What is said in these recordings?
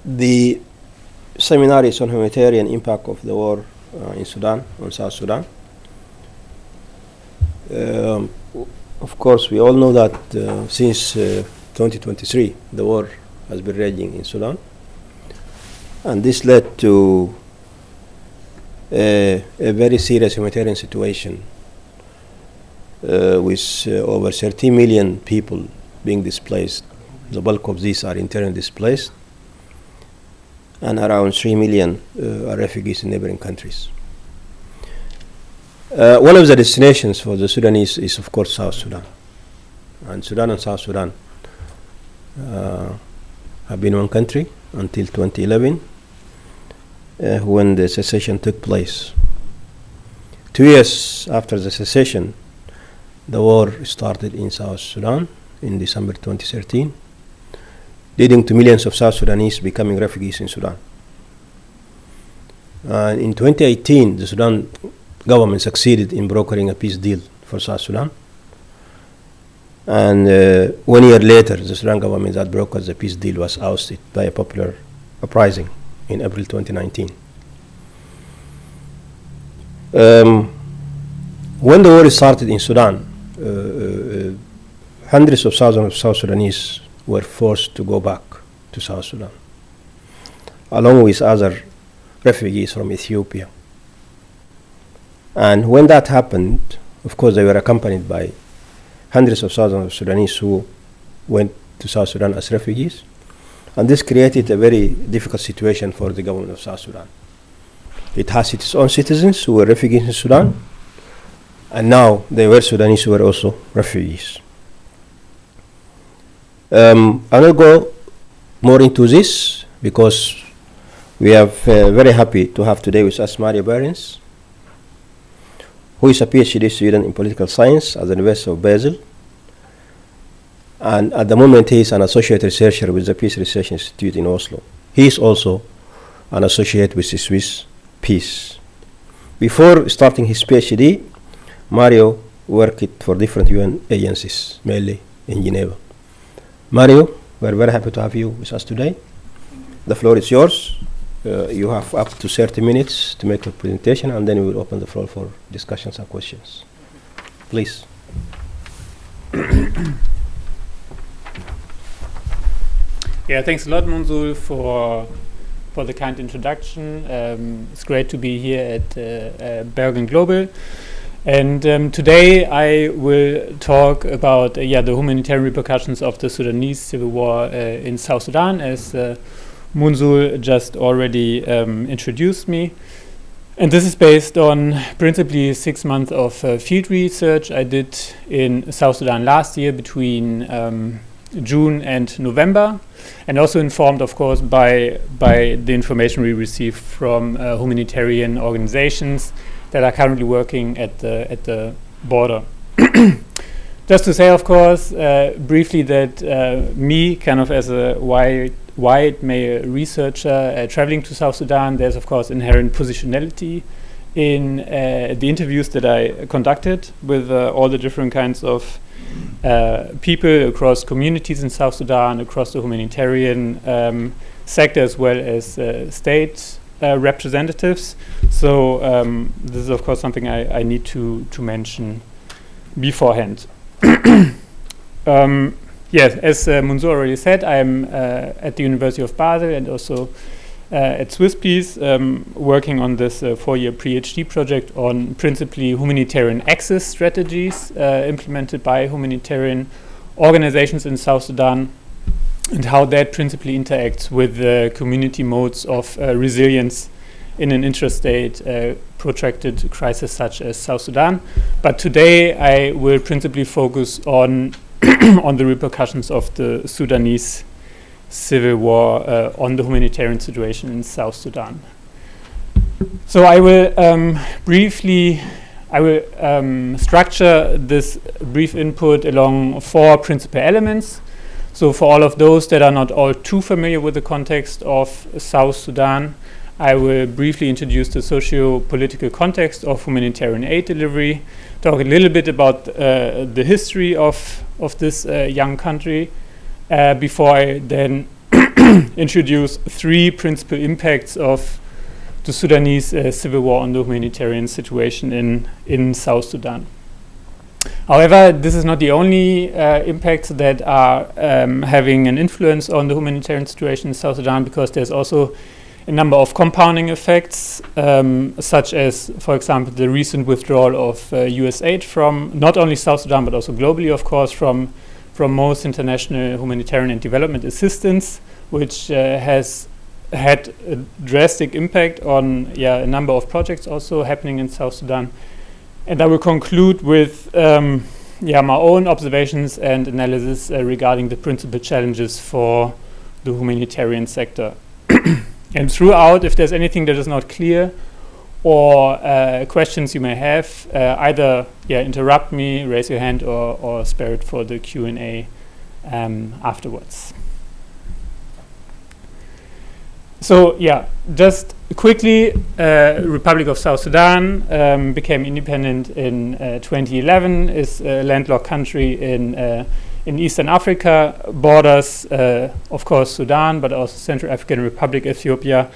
The seminar is on humanitarian impact of the war in Sudan, on South Sudan. Of course, we all know that since 2023, the war has been raging in Sudan. And this led to a very serious humanitarian situation with over 30 million people being displaced. The bulk of these are internally displaced, and around 3 million are refugees in neighboring countries. One of the destinations for the Sudanese is, of course, South Sudan. And Sudan and South Sudan have been one country until 2011, when the secession took place. 2 years after the secession, the war started in South Sudan in December 2013, leading to millions of South Sudanese becoming refugees in Sudan. And in 2018, the Sudan government succeeded in brokering a peace deal for South Sudan. And 1 year later, the Sudan government that brokered the peace deal was ousted by a popular uprising in April 2019. When the war started in Sudan, hundreds of thousands of South Sudanese were forced to go back to South Sudan, along with other refugees from Ethiopia. And when that happened, of course, they were accompanied by hundreds of thousands of Sudanese who went to South Sudan as refugees. And this created a very difficult situation for the government of South Sudan. It has its own citizens who were refugees in Sudan, and now there were Sudanese who were also refugees. I will go more into this because we are very happy to have today with us Mario Behrens, who is a PhD student in political science at the University of Basel. And at the moment, he is an associate researcher with the Peace Research Institute in Oslo. He is also an associate with the Swiss Peace. Before starting his PhD, Mario worked for different UN agencies, mainly in Geneva. Mario, we're very happy to have you with us today. The floor is yours. You have up to 30 minutes to make a presentation, and then we will open the floor for discussions and questions. Please. Yeah, thanks a lot, Monsul, for the kind introduction. It's great to be here at Bergen Global. And today I will talk about the humanitarian repercussions of the Sudanese civil war in South Sudan, as Monsul just already introduced me. And this is based on principally 6 months of field research I did in South Sudan last year between June and November, and also informed, of course, by the information we received from humanitarian organizations that are currently working at the border. Just to say, of course, briefly that me, kind of as a wide male researcher traveling to South Sudan, there's of course inherent positionality in the interviews that I conducted with all the different kinds of people across communities in South Sudan, across the humanitarian sector, as well as state representatives. So this is of course something I need to mention beforehand. Yes, as Monsul already said, I'm at the University of Basel and also at Swiss Peace, working on this 4-year PhD project on principally humanitarian access strategies implemented by humanitarian organizations in South Sudan, and how that principally interacts with the community modes of resilience in an intrastate protracted crisis such as South Sudan. But today I will principally focus on on the repercussions of the Sudanese civil war on the humanitarian situation in South Sudan. So I will structure this brief input along 4 principal elements. So for all of those that are not all too familiar with the context of South Sudan, I will briefly introduce the socio-political context of humanitarian aid delivery, talk a little bit about the history of this young country, before I then introduce three principal impacts of the Sudanese civil war on the humanitarian situation in South Sudan. However, this is not the only impacts that are having an influence on the humanitarian situation in South Sudan, because there's also a number of compounding effects, such as, for example, the recent withdrawal of US aid from not only South Sudan but also globally, of course, from most international humanitarian and development assistance, which has had a drastic impact on a number of projects also happening in South Sudan. And I will conclude with my own observations and analysis regarding the principal challenges for the humanitarian sector. And throughout, if there's anything that is not clear or questions you may have, either interrupt me, raise your hand, or spare it for the Q&A afterwards. So just quickly, Republic of South Sudan became independent in 2011, is a landlocked country in Eastern Africa, borders, of course, Sudan, but also Central African Republic, Ethiopia,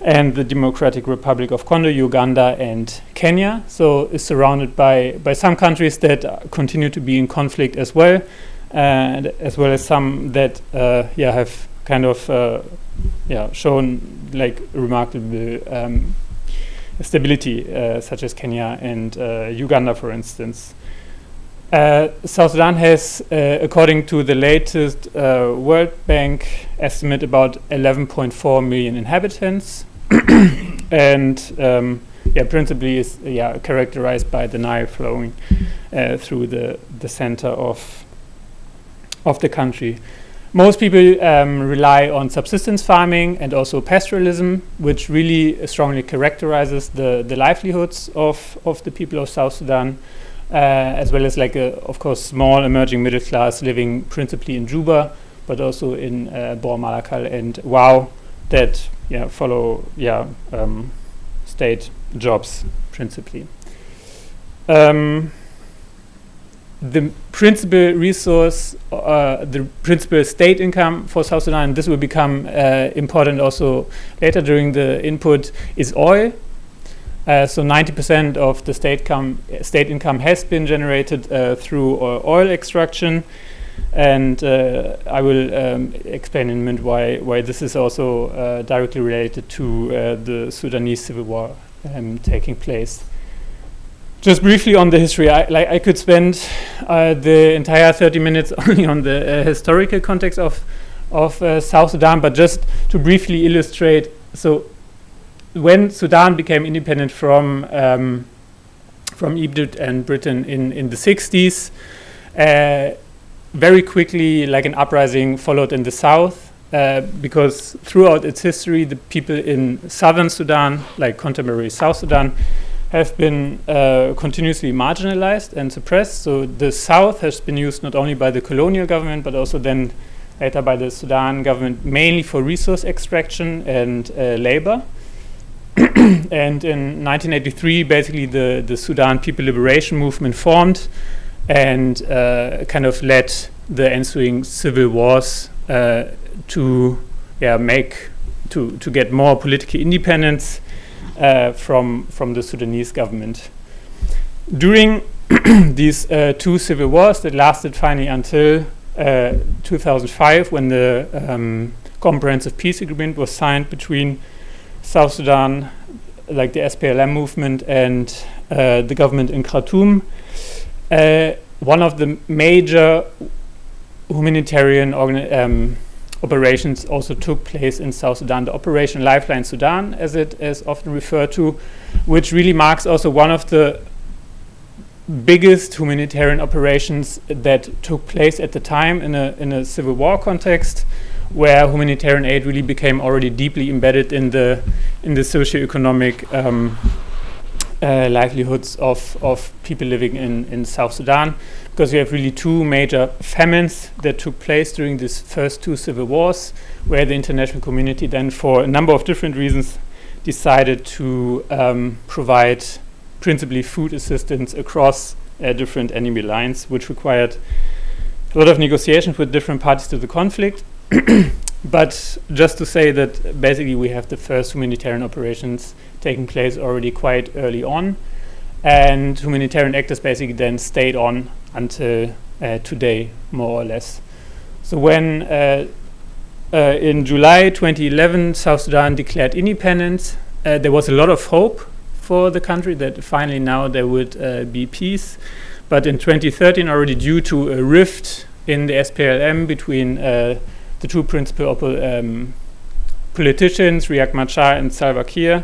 and the Democratic Republic of Congo, Uganda, and Kenya. So it's surrounded by some countries that continue to be in conflict as well, and as well as some that have kind of shown like remarkable stability, such as Kenya and Uganda, for instance. South Sudan has, according to the latest World Bank estimate, about 11.4 million inhabitants, and principally is characterized by the Nile flowing through the center of the country. Most people rely on subsistence farming and also pastoralism, which really strongly characterizes the livelihoods of the people of South Sudan, as well as of course, small emerging middle class living principally in Juba, but also in Bor Malakal and Wau that follow state jobs principally. The principal resource, the principal state income for South Sudan, and this will become important also later during the input, is oil. So 90% of the state income has been generated through oil extraction, and I will explain in a minute why this is also directly related to the Sudanese civil war taking place. Just briefly on the history, I could spend the entire 30 minutes only on the historical context of South Sudan, but just to briefly illustrate, so when Sudan became independent from Egypt and Britain in the 60s, very quickly an uprising followed in the south, because throughout its history, the people in southern Sudan, like contemporary South Sudan, have been continuously marginalized and suppressed. So the south has been used not only by the colonial government, but also then later by the Sudan government, mainly for resource extraction and labor. And in 1983, basically the Sudan People Liberation Movement formed and kind of led the ensuing civil wars to get more political independence from the Sudanese government. During these two civil wars that lasted finally until 2005, when the Comprehensive Peace Agreement was signed between South Sudan, like the SPLM movement, and the government in Khartoum, one of the major humanitarian operations also took place in South Sudan, the Operation Lifeline Sudan, as it is often referred to, which really marks also one of the biggest humanitarian operations that took place at the time in a civil war context, where humanitarian aid really became already deeply embedded in the socioeconomic livelihoods of people living in South Sudan, because we have really two major famines that took place during these first two civil wars, where the international community then, for a number of different reasons, decided to provide principally food assistance across different enemy lines, which required a lot of negotiations with different parties to the conflict. But just to say that basically we have the first humanitarian operations taking place already quite early on, and humanitarian actors basically then stayed on until today, more or less. So when in July 2011 South Sudan declared independence, there was a lot of hope for the country that finally now there would be peace. But in 2013, already due to a rift in the SPLM between the two principal politicians, Riek Machar and Salva Kiir,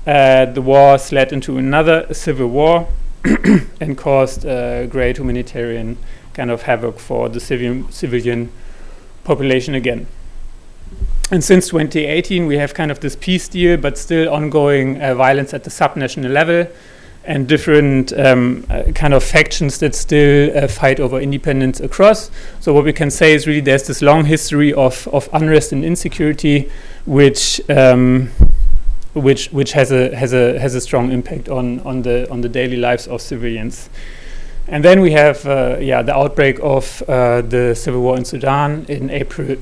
the war led into another civil war and caused great humanitarian kind of havoc for the civilian population again. And since 2018, we have kind of this peace deal, but still ongoing violence at the subnational level, and different kind of factions that still fight over independence across. So what we can say is really there's this long history of unrest and insecurity, which has a strong impact on the daily lives of civilians. And then we have the outbreak of the civil war in Sudan in April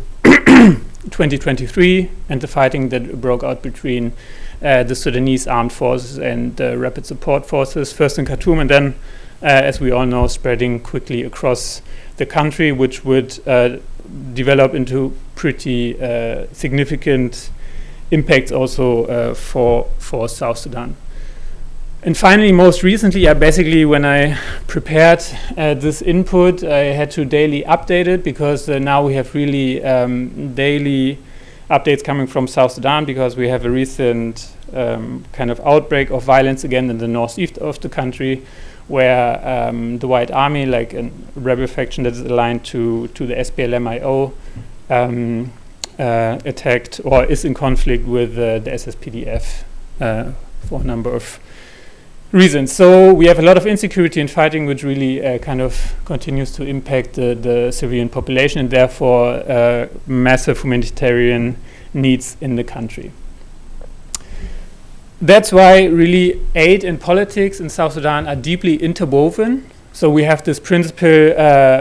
2023, and the fighting that broke out between the Sudanese armed forces and rapid support forces, first in Khartoum and then, as we all know, spreading quickly across the country, which would develop into pretty significant impacts also for South Sudan. And finally, most recently, basically when I prepared this input, I had to daily update it, because now we have really daily updates coming from South Sudan, because we have a recent kind of outbreak of violence again in the northeast of the country, where the White Army, like a rebel faction that is aligned to the SPLM-IO, attacked or is in conflict with the SSPDF for a number of reasons. So we have a lot of insecurity and fighting, which really kind of continues to impact the civilian population, and therefore massive humanitarian needs in the country. That's why really aid and politics in South Sudan are deeply interwoven. So we have this principal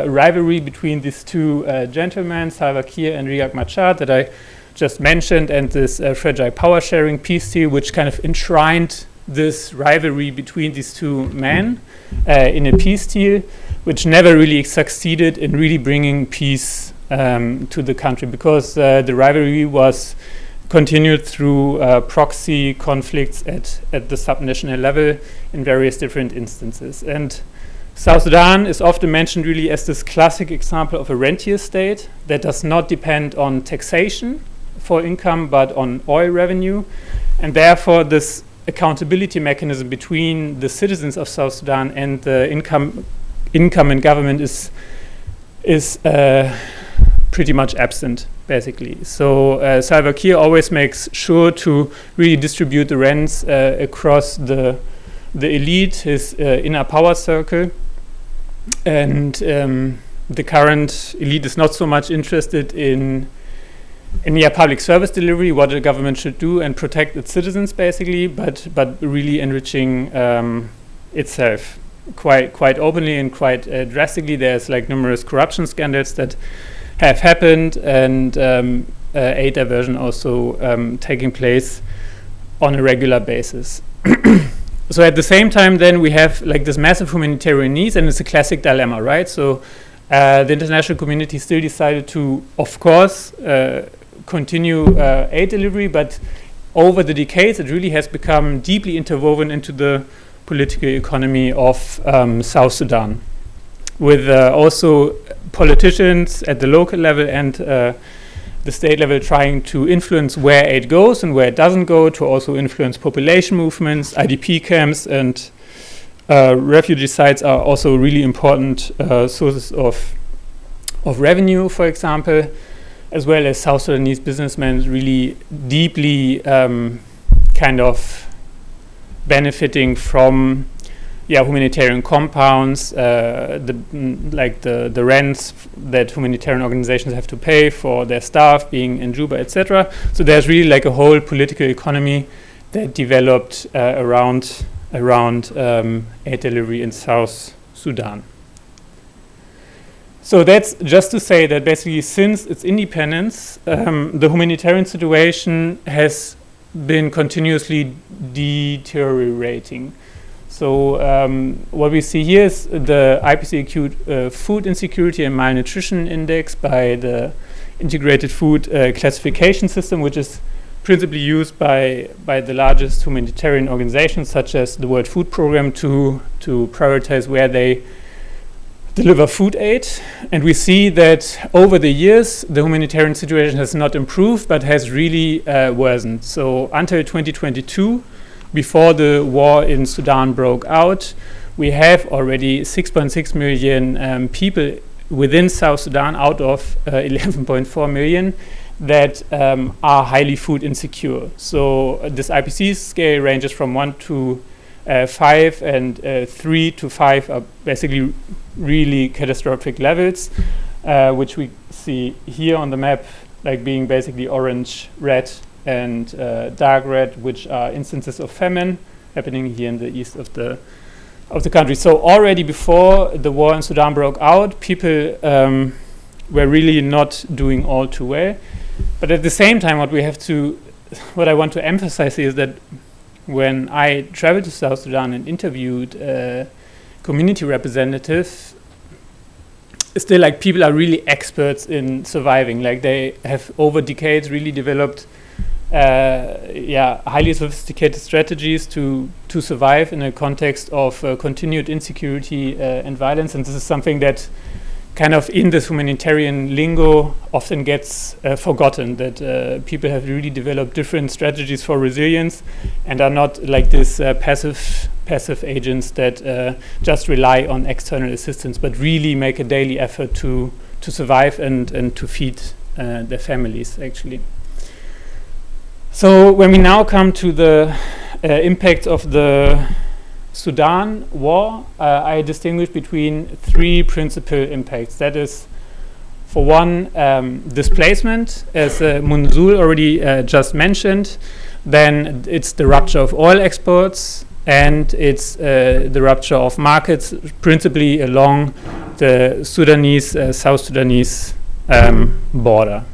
rivalry between these two gentlemen, Salva Kiir and Riek Machar, that I just mentioned, and this fragile power sharing peace deal, which kind of enshrined this rivalry between these two men in a peace deal, which never really succeeded in really bringing peace to the country, because the rivalry was continued through proxy conflicts at the subnational level in various different instances. And South Sudan is often mentioned really as this classic example of a rentier state that does not depend on taxation for income, but on oil revenue, and therefore this accountability mechanism between the citizens of South Sudan and the income and government is pretty much absent, basically. So Salva Kiir always makes sure to really distribute the rents across the elite, his inner power circle, and the current elite is not so much interested in public service delivery, what the government should do and protect its citizens, basically, but really enriching itself quite openly and quite drastically. There's like numerous corruption scandals that have happened, and aid diversion also taking place on a regular basis. So at the same time, then we have like this massive humanitarian needs, and it's a classic dilemma, right? So the international community still decided to, of course, continue aid delivery, but over the decades it really has become deeply interwoven into the political economy of South Sudan, with also politicians at the local level and the state level trying to influence where aid goes and where it doesn't go, to also influence population movements. IDP camps and refugee sites are also really important sources of revenue, for example, as well as South Sudanese businessmen really deeply kind of benefiting from humanitarian compounds, the rents that humanitarian organizations have to pay for their staff being in Juba, etc. So there's really like a whole political economy that developed around aid delivery in South Sudan. So that's just to say that basically since its independence, the humanitarian situation has been continuously deteriorating. So what we see here is the IPC acute food insecurity and malnutrition index by the integrated food classification system, which is principally used by the largest humanitarian organizations such as the World Food Programme to prioritize where they deliver food aid. And we see that over the years the humanitarian situation has not improved but has really worsened. So until 2022, before the war in Sudan broke out, we have already 6.6 million people within South Sudan out of 11.4 million that are highly food insecure. So this IPC scale ranges from 1 to 5, and 3 to 5 are basically really catastrophic levels, which we see here on the map, like being basically orange, red, and dark red, which are instances of famine happening here in the east of the country. So already before the war in Sudan broke out, people were really not doing all too well. But at the same time, what I want to emphasize is that when I traveled to South Sudan and interviewed community representatives, still like people are really experts in surviving. Like they have over decades really developed highly sophisticated strategies to survive in a context of continued insecurity and violence. And this is something that kind of in this humanitarian lingo often gets forgotten, that people have really developed different strategies for resilience and are not like this passive agents that just rely on external assistance, but really make a daily effort to survive and to feed their families, actually. So when we now come to the impact of the Sudan war, I distinguish between 3 principal impacts. That is, for one, displacement, as Munzul already just mentioned. Then it's the rupture of oil exports, and it's the rupture of markets, principally along the South Sudanese border.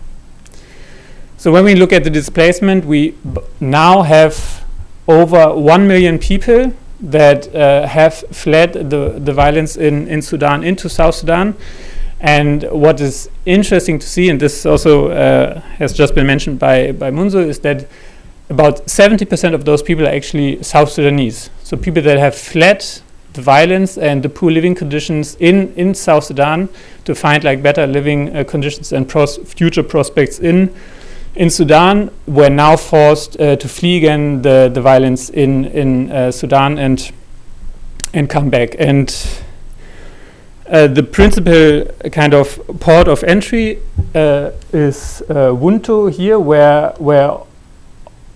So when we look at the displacement, we now have over 1 million people that have fled the violence in Sudan into South Sudan. And what is interesting to see, and this also has just been mentioned by Munzul, is that about 70% of those people are actually South Sudanese. So people that have fled the violence and the poor living conditions in South Sudan to find like better living conditions and future prospects in Sudan, were now forced to flee again the violence in Sudan and come back. And the principal kind of port of entry is Wunto here, where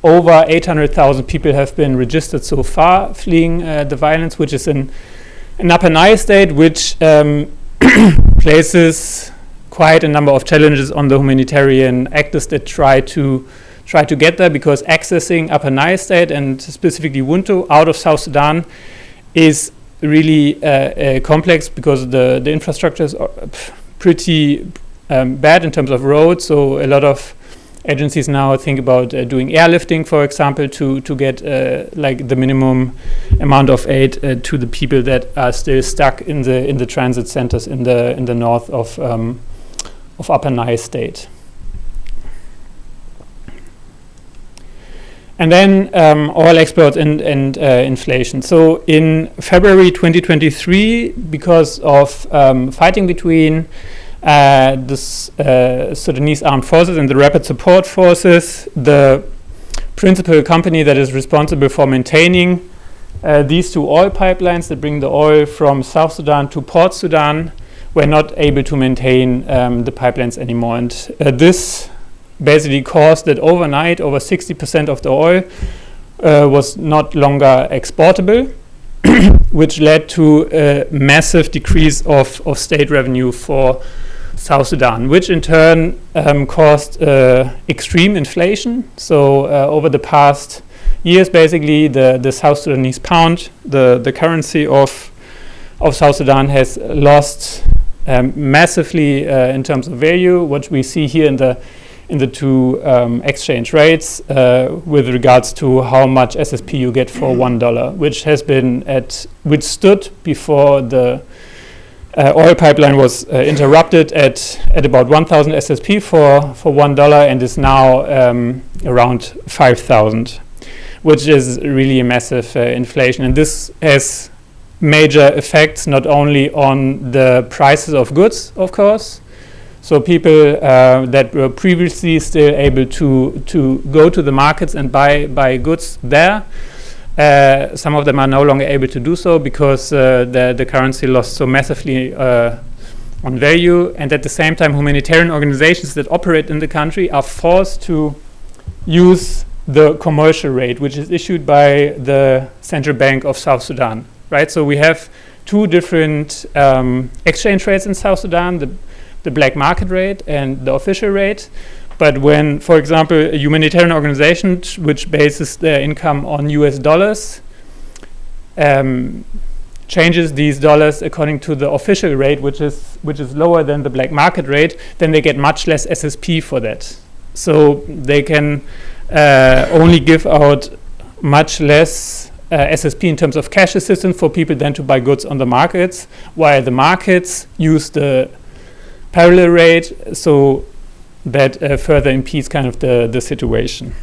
over 800,000 people have been registered so far fleeing the violence, which is in Upper Nile state, which places quite a number of challenges on the humanitarian actors that try to get there, because accessing Upper Nile state and specifically Wunto out of South Sudan is really complex, because the infrastructure is pretty bad in terms of roads. So a lot of agencies now think about doing airlifting, for example, to get like the minimum amount of aid to the people that are still stuck in the transit centers in the north of Upper Nile state. And then oil exports and inflation. So in February 2023, because of fighting between the Sudanese armed forces and the rapid support forces, the principal company that is responsible for maintaining these 2 oil pipelines that bring the oil from South Sudan to Port Sudan were not able to maintain the pipelines anymore. And this basically caused that overnight over 60% of the oil was not longer exportable, which led to a massive decrease of state revenue for South Sudan, which in turn caused extreme inflation. So over the past years, basically the South Sudanese pound, the currency of South Sudan, has lost massively in terms of value. What we see here in the two exchange rates with regards to how much SSP you get for $1, which stood before the oil pipeline was interrupted at about 1,000 SSP for $1 and is now around 5,000, which is really a massive inflation. And this has major effects not only on the prices of goods, of course. So people that were previously still able to go to the markets and buy goods there, some of them are no longer able to do so because the currency lost so massively on value. And at the same time, humanitarian organizations that operate in the country are forced to use the commercial rate, which is issued by the Central Bank of South Sudan. Right? So we have two different exchange rates in South Sudan, the black market rate and the official rate. But when, for example, a humanitarian organization which bases their income on US dollars changes these dollars according to the official rate, which is lower than the black market rate, then they get much less SSP for that. So they can only give out much less SSP in terms of cash assistance for people than to buy goods on the markets, while the markets use the parallel rate, so that further impedes kind of the situation.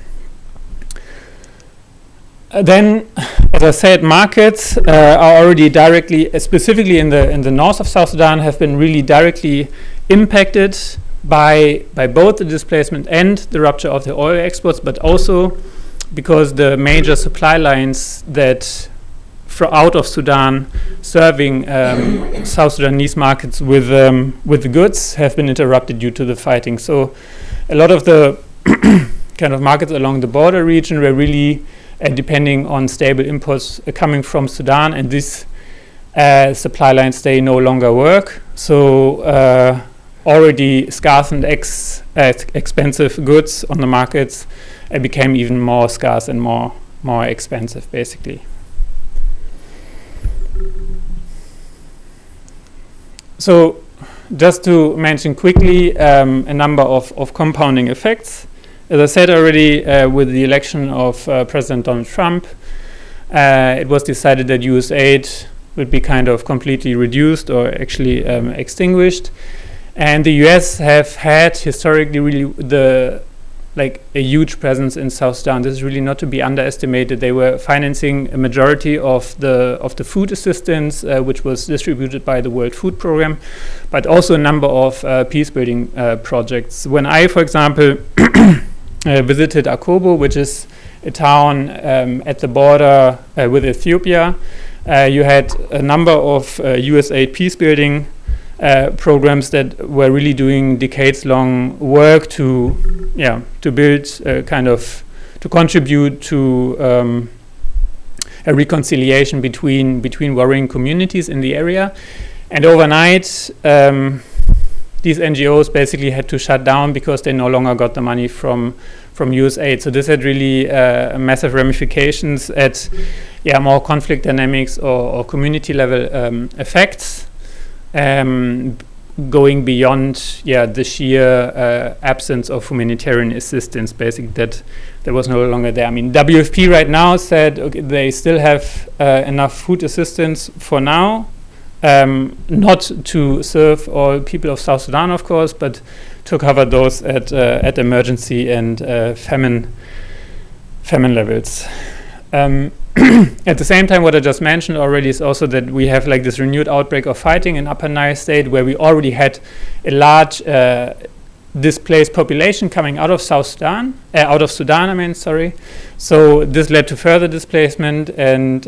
Then, as I said, markets are already directly, specifically in the north of South Sudan, have been really directly impacted by both the displacement and the rupture of the oil exports, but also because the major supply lines that out of Sudan serving South Sudanese markets with the goods have been interrupted due to the fighting. So a lot of the kind of markets along the border region were really depending on stable imports coming from Sudan, and these supply lines, they no longer work. So already scarce and expensive goods on the markets became even more scarce and more expensive, basically. So just to mention quickly a number of compounding effects. As I said already, with the election of President Donald Trump, it was decided that US aid would be kind of completely reduced or actually extinguished. And the US have had historically really a huge presence in South Sudan. This is really not to be underestimated. They were financing a majority of the food assistance, which was distributed by the World Food Program, but also a number of peace-building projects. When I, for example, visited Akobo, which is a town at the border with Ethiopia, you had a number of USAID peace-building programs that were really doing decades-long work to build to contribute to a reconciliation between warring communities in the area. And overnight, these NGOs basically had to shut down because they no longer got the money from USAID. So this had really massive ramifications at more conflict dynamics or community level effects. Going beyond the sheer absence of humanitarian assistance, basically that was no longer there. I mean, WFP right now said they still have enough food assistance for now, not to serve all people of South Sudan, of course, but to cover those at emergency and famine levels. At the same time, what I just mentioned already is also that we have like this renewed outbreak of fighting in Upper Nile State, where we already had a large displaced population coming out of Sudan. So this led to further displacement and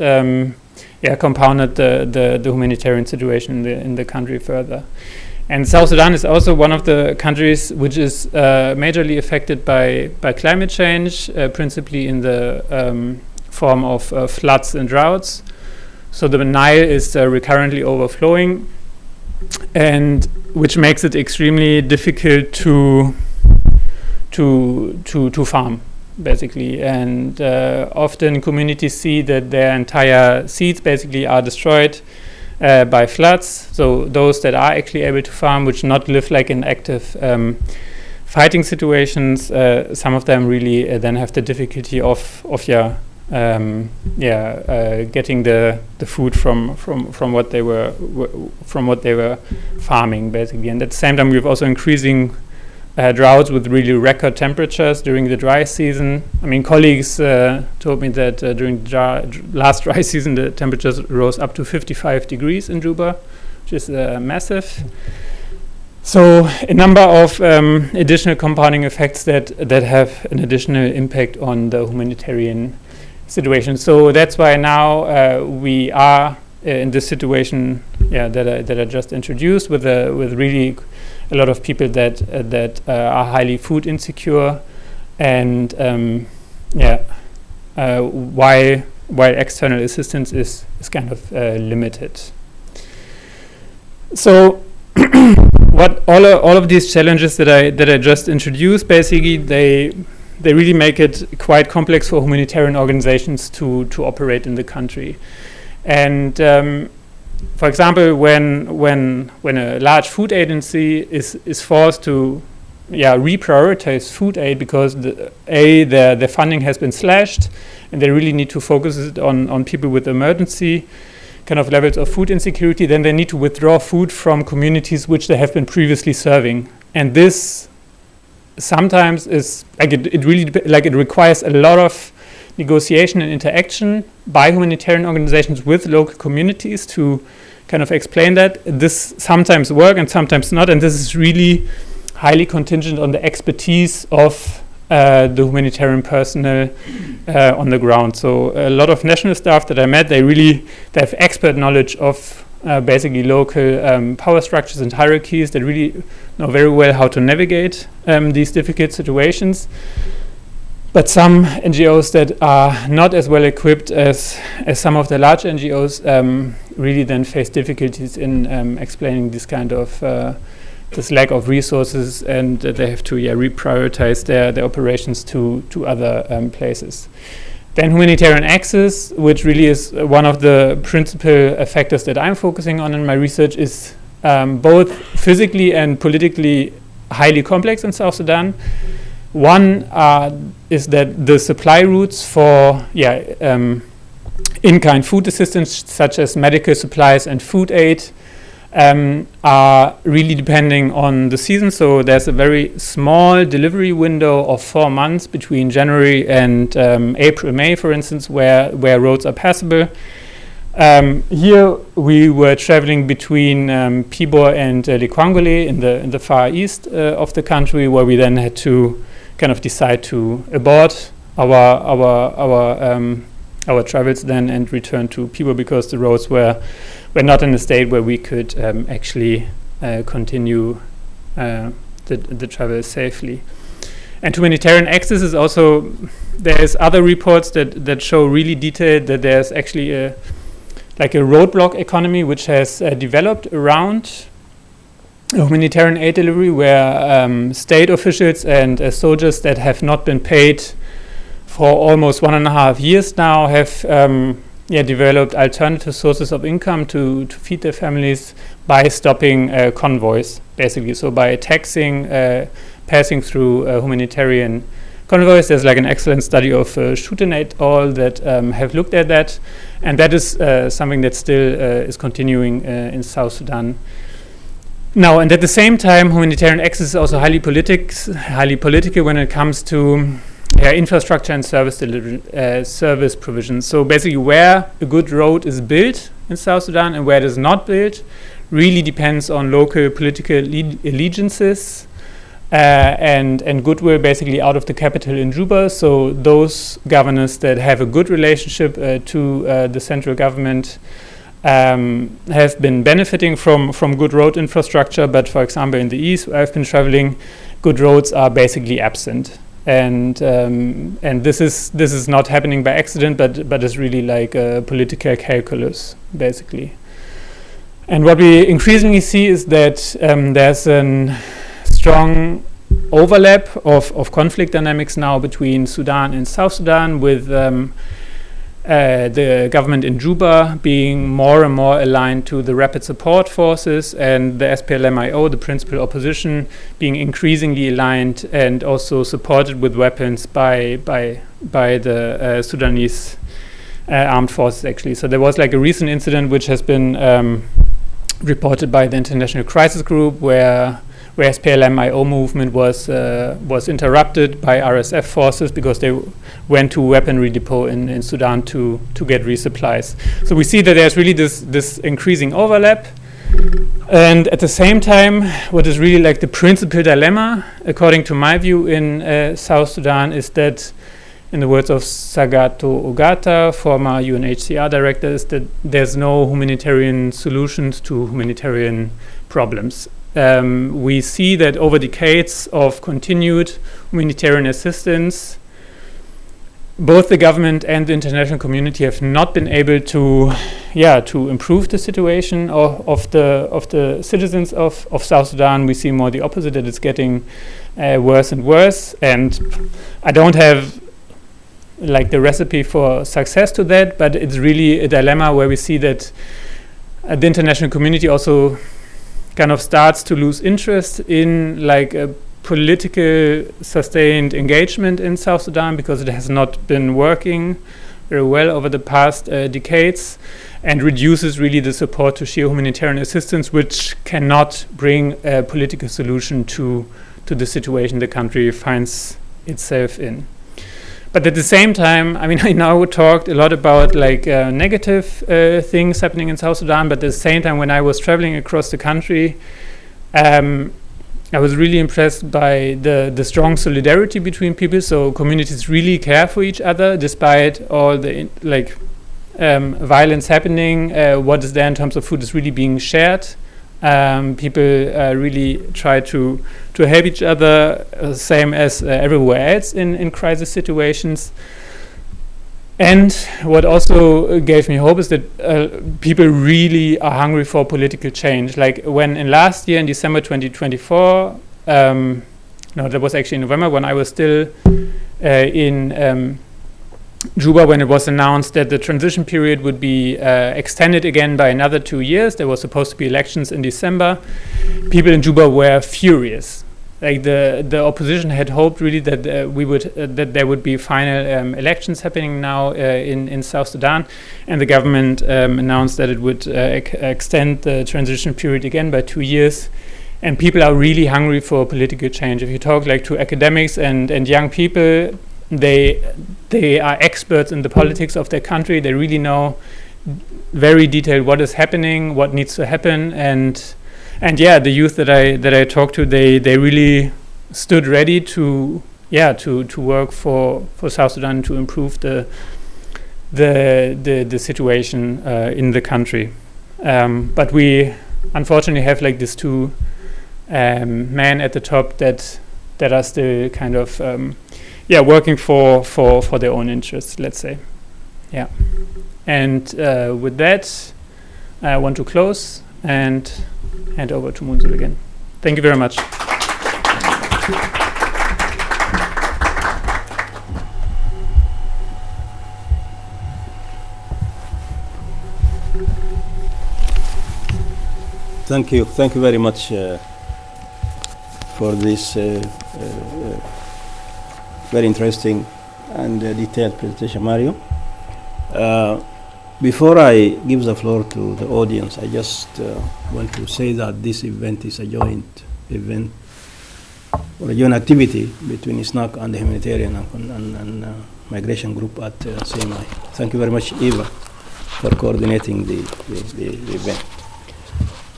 compounded the humanitarian situation in the country further. And South Sudan is also one of the countries which is majorly affected by climate change, principally in the form of floods and droughts. So the Nile is recurrently overflowing, and which makes it extremely difficult to farm, basically. And often communities see that their entire seeds basically are destroyed by floods. So those that are actually able to farm, which not live like in active fighting situations, some of them really then have the difficulty of getting the food from what they were farming, basically. And at the same time, we have also increasing droughts with really record temperatures during the dry season. I mean, colleagues told me that during the last dry season, the temperatures rose up to 55 degrees in Juba, which is massive. So a number of additional compounding effects that have an additional impact on the humanitarian situation. So that's why now we are in this situation that I just introduced, with really a lot of people that are highly food insecure, and while external assistance is kind of limited. So what all of these challenges that I just introduced, basically they really make it quite complex for humanitarian organizations to operate in the country. And for example, when a large food agency is forced to reprioritize food aid because their funding has been slashed, and they really need to focus it on people with emergency kind of levels of food insecurity, then they need to withdraw food from communities which they have been previously serving. And this sometimes is it requires a lot of negotiation and interaction by humanitarian organizations with local communities to kind of explain that. This sometimes works and sometimes not, and this is really highly contingent on the expertise of the humanitarian personnel on the ground. So a lot of national staff that I met, they have expert knowledge of basically local power structures and hierarchies. They really know very well how to navigate these difficult situations. But some NGOs that are not as well equipped as some of the large NGOs really then face difficulties in explaining this kind of this lack of resources, and they have to reprioritize their operations to other places. Then humanitarian access, which really is one of the principal factors that I'm focusing on in my research, is both physically and politically highly complex in South Sudan. One is that the supply routes for in-kind food assistance, such as medical supplies and food aid, are really depending on the season. So there's a very small delivery window of 4 months between January and April, May, for instance, where roads are passable. Here we were traveling between Pibor and Likwangole in the far east of the country, where we then had to kind of decide to abort our travels then and return to Pibor, because the roads were not in a state where we could actually continue the travel safely. And humanitarian access is also, there's other reports that show really detailed that there's actually a roadblock economy which has developed around humanitarian aid delivery, where state officials and soldiers that have not been paid for almost 1.5 years now have developed alternative sources of income to feed their families by stopping convoys, basically. So by taxing, passing through humanitarian convoys. There's like an excellent study of Schuten et al. That have looked at that, and that is something that still is continuing in South Sudan. Now, and at the same time, humanitarian access is also highly political when it comes to infrastructure and service provision. So basically, where a good road is built in South Sudan and where it is not built really depends on local political allegiances and goodwill, basically out of the capital in Juba. So those governors that have a good relationship to the central government have been benefiting from good road infrastructure. But for example, in the east, where I've been traveling, good roads are basically absent. And this is not happening by accident, but it's really like a political calculus, basically. And what we increasingly see is that there's a strong overlap of conflict dynamics now between Sudan and South Sudan, with the government in Juba being more and more aligned to the rapid support forces, and the SPLM-IO, the principal opposition, being increasingly aligned and also supported with weapons by the Sudanese armed forces, actually. So there was like a recent incident which has been reported by the International Crisis Group, where SPLM-IO movement was interrupted by RSF forces because they went to a weaponry depot in Sudan to get resupplies. So we see that there's really this increasing overlap. And at the same time, what is really like the principal dilemma, according to my view, in South Sudan is that, in the words of Sagato Ogata, former UNHCR director, is that there's no humanitarian solutions to humanitarian problems. We see that over decades of continued humanitarian assistance, both the government and the international community have not been able to improve the situation of the citizens of South Sudan. We see more the opposite, that it's getting worse and worse. And I don't have like the recipe for success to that, but it's really a dilemma where we see that the international community also kind of starts to lose interest in like a political sustained engagement in South Sudan, because it has not been working very well over the past decades, and reduces really the support to sheer humanitarian assistance, which cannot bring a political solution to the situation the country finds itself in. But at the same time, I mean, I now talked a lot about like negative things happening in South Sudan, but at the same time, when I was traveling across the country, I was really impressed by the strong solidarity between people. So communities really care for each other, despite all the violence happening. What is there in terms of food is really being shared. People really try to help each other, same as everywhere else in crisis situations. And what also gave me hope is that people really are hungry for political change. Like when in last year, in December 2024, no, that was actually in November, when I was still in Juba, when it was announced that the transition period would be extended again by another 2 years. There was supposed to be elections in December. People in Juba were furious. Like the opposition had hoped really that that there would be final elections happening now in South Sudan, and the government announced that it would extend the transition period again by 2 years. And people are really hungry for political change. If you talk like to academics and young people, they are experts in the politics of their country. They really know very detailed what is happening, what needs to happen, and yeah, the youth that I talked to, they really stood ready to work for South Sudan to improve the situation in the country. But we unfortunately have like these two men at the top that are still kind of working for their own interests, let's say. Yeah. And with that, I want to close and hand over to Munzul again. Thank you very much. Thank you very much for this very interesting and detailed presentation, Mario. Before I give the floor to the audience, I just want to say that this event is a joint event or a joint activity between SNAC and the Humanitarian and Migration Group at CMI. Thank you very much, Eva, for coordinating the event.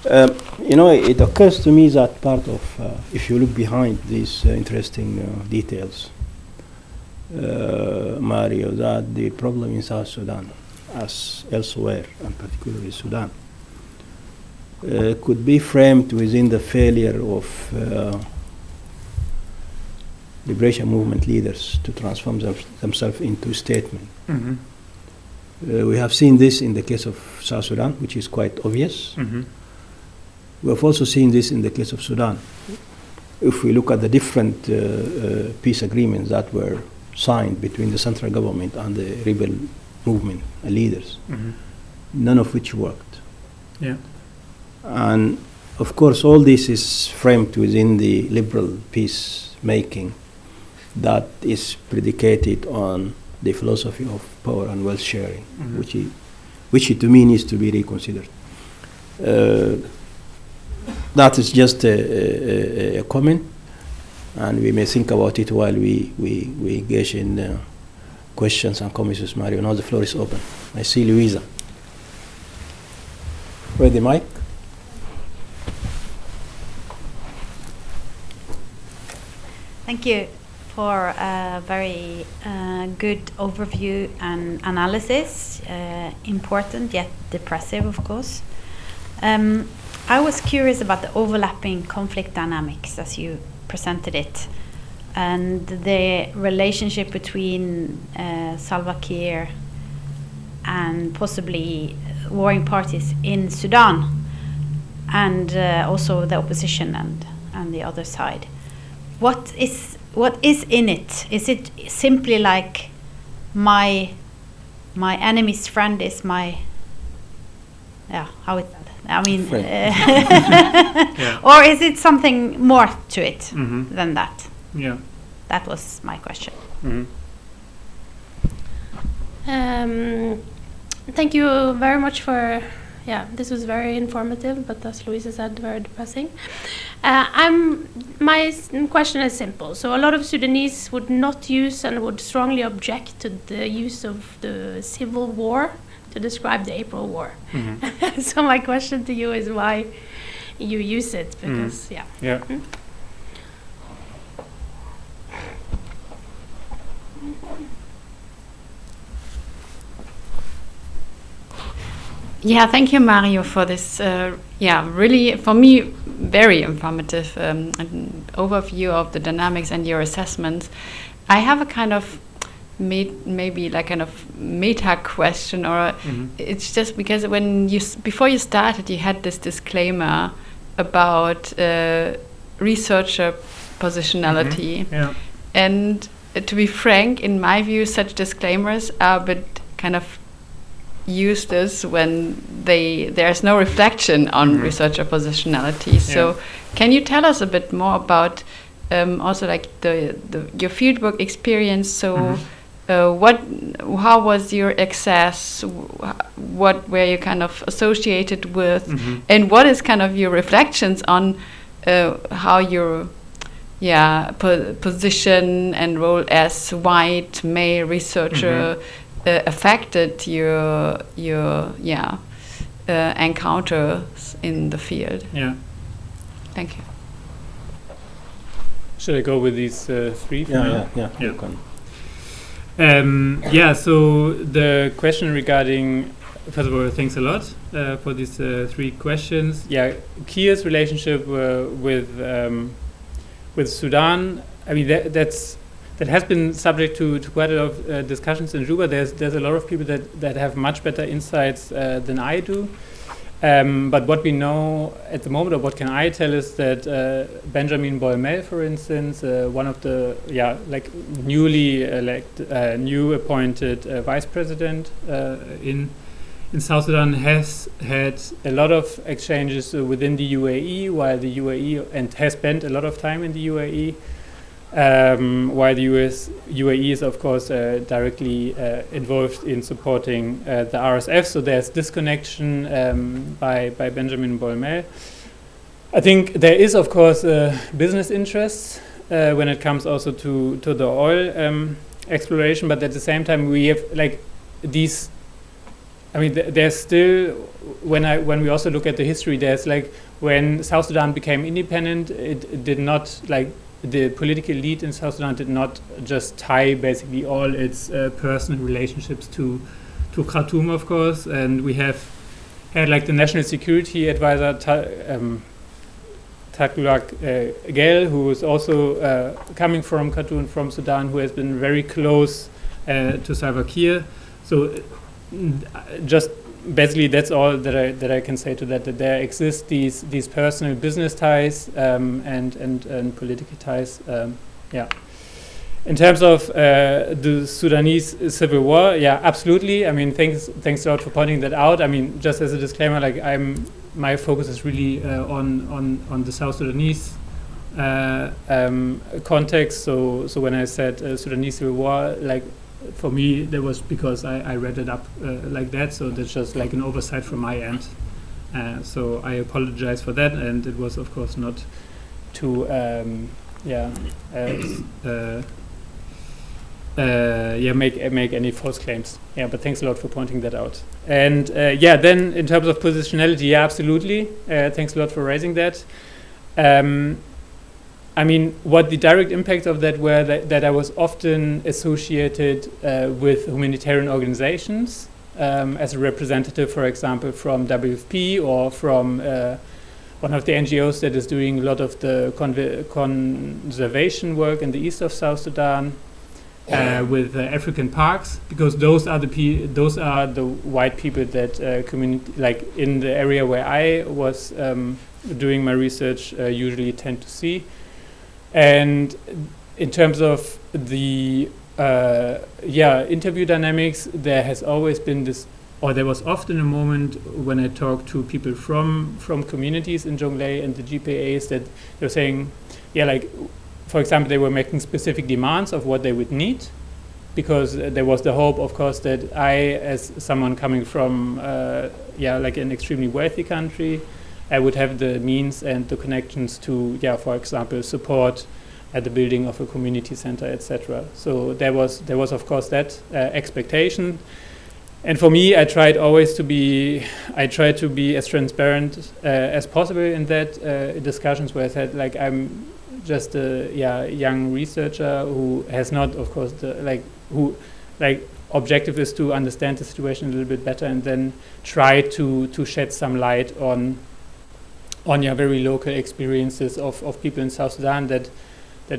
It occurs to me that part of, if you look behind these interesting details, Mario, that the problem in South Sudan, as elsewhere, and particularly Sudan, could be framed within the failure of liberation movement leaders to transform themselves into statesmen. Mm-hmm. We have seen this in the case of South Sudan, which is quite obvious. Mm-hmm. We have also seen this in the case of Sudan. If we look at the different peace agreements that were signed between the central government and the rebel movement leaders, Mm-hmm. none of which worked. Yeah. And of course, all this is framed within the liberal peacemaking that is predicated on the philosophy of power and wealth sharing, Mm-hmm. which to me needs to be reconsidered. That is just a comment, and we may think about it while we engage in questions and comments. Mario, now the floor is open. I see Louisa. Where's the mic? Thank you for a very good overview and analysis. Important yet depressive, of course. I was curious about the overlapping conflict dynamics as you presented it, and the relationship between Salva Kiir and possibly warring parties in Sudan, and also the opposition and the other side. What is in it? Is it simply like my enemy's friend is my Yeah. or is it something more to it Mm-hmm. than that? Yeah. That was my question. Mm-hmm. Thank you very much for, this was very informative, but as Louisa said, very depressing. My question is simple. So a lot of Sudanese would not use and would strongly object to the use of the civil war to describe the April War. Mm-hmm. So my question to you is why you use it, because, Yeah. Yeah, thank you, Mario, for this, really, for me, very informative overview of the dynamics and your assessments. I have a kind of maybe like kind of meta question, or it's just because when before you started, you had this disclaimer about researcher positionality. Mm-hmm. Yeah. And to be frank, in my view, such disclaimers are a bit kind of useless when there's no reflection on researcher positionality. So can you tell us a bit more about also like your fieldwork experience? So how was your access? What were you kind of associated with? And what is kind of your reflections on how your position and role as white male researcher affected your encounters in the field? Yeah. Thank you. Should I go with these three? Yeah. Yeah. You can. So the question regarding, first of all, thanks a lot for these three questions. Yeah, Kiir's relationship with Sudan, I mean, that has been subject to quite a lot of discussions in Juba. There's a lot of people that have much better insights than I do. But what we know at the moment, or what can I tell, is that Benjamin Bolmel, for instance, one of the newly new appointed vice president in South Sudan, has had a lot of exchanges within the UAE, while the UAE and has spent a lot of time in the UAE. While the UAE is, of course, directly involved in supporting the RSF, so there's disconnection by Benjamin Bolmel. I think there is, of course, business interests when it comes also to the oil exploration, but at the same time we have these. I mean, there's still, when we also look at the history, there's when South Sudan became independent, it did not the political elite in South Sudan did not just tie basically all its personal relationships to Khartoum, of course, and we have had the National Security Advisor Taklak Gel, who is also coming from Khartoum, from Sudan, who has been very close to Salva Kiir. So just basically that's all that I can say to that there exist these personal business ties and political ties. In terms of the Sudanese civil war, yeah, absolutely. I mean, thanks a lot for pointing that out. I mean, just as a disclaimer, like my focus is really on the South Sudanese context. So when I said Sudanese civil war, like for me, that was because I read it up like that. So that's just like an oversight from my end. So I apologize for that, and it was of course not to make any false claims. Yeah, but thanks a lot for pointing that out. And then in terms of positionality, yeah, absolutely. Thanks a lot for raising that. I mean, what the direct impacts of that were that I was often associated with humanitarian organizations as a representative, for example, from WFP or from one of the NGOs that is doing a lot of the conservation work in the east of South Sudan. With African parks, because those are the white people that like in the area where I was doing my research usually tend to see. And in terms of the interview dynamics, there has always been this, or there was often a moment when I talked to people from communities in Jonglei and the GPAs that they were saying, yeah, like, for example, they were making specific demands of what they would need, because there was the hope, of course, that I, as someone coming from, like an extremely wealthy country, I would have the means and the connections to, for example, support at the building of a community center, etc. So there was, of course, that expectation. And for me, I tried to be as transparent as possible in that discussions, where I said, like, I'm just a young researcher who has not, of course, objective is to understand the situation a little bit better and then try to shed some light on very local experiences of people in South Sudan that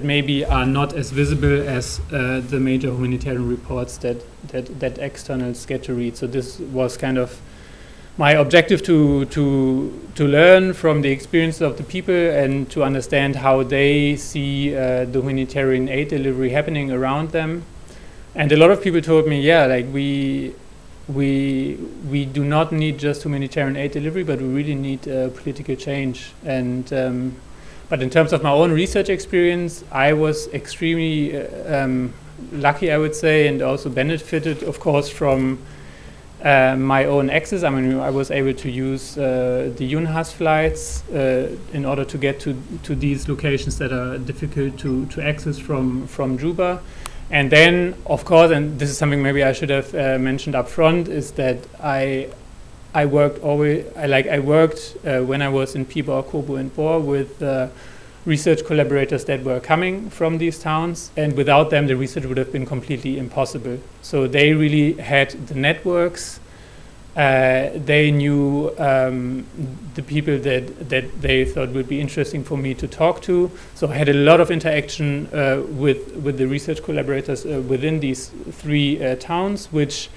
maybe are not as visible as the major humanitarian reports that externals get to read. So this was kind of my objective to learn from the experiences of the people and to understand how they see the humanitarian aid delivery happening around them. And a lot of people told me, like we do not need just humanitarian aid delivery, but we really need political change. And but in terms of my own research experience, I was extremely lucky, I would say, and also benefited, of course, from my own access. I mean, I was able to use the UNHAS flights in order to get to these locations that are difficult to access from Juba. And then, of course, and this is something maybe I should have mentioned up front, is that I worked when I was in Piba, Kobo, and Bor with research collaborators that were coming from these towns, and without them the research would have been completely impossible. So they really had the networks, they knew the people that they thought would be interesting for me to talk to. So I had a lot of interaction with the research collaborators within these three towns, which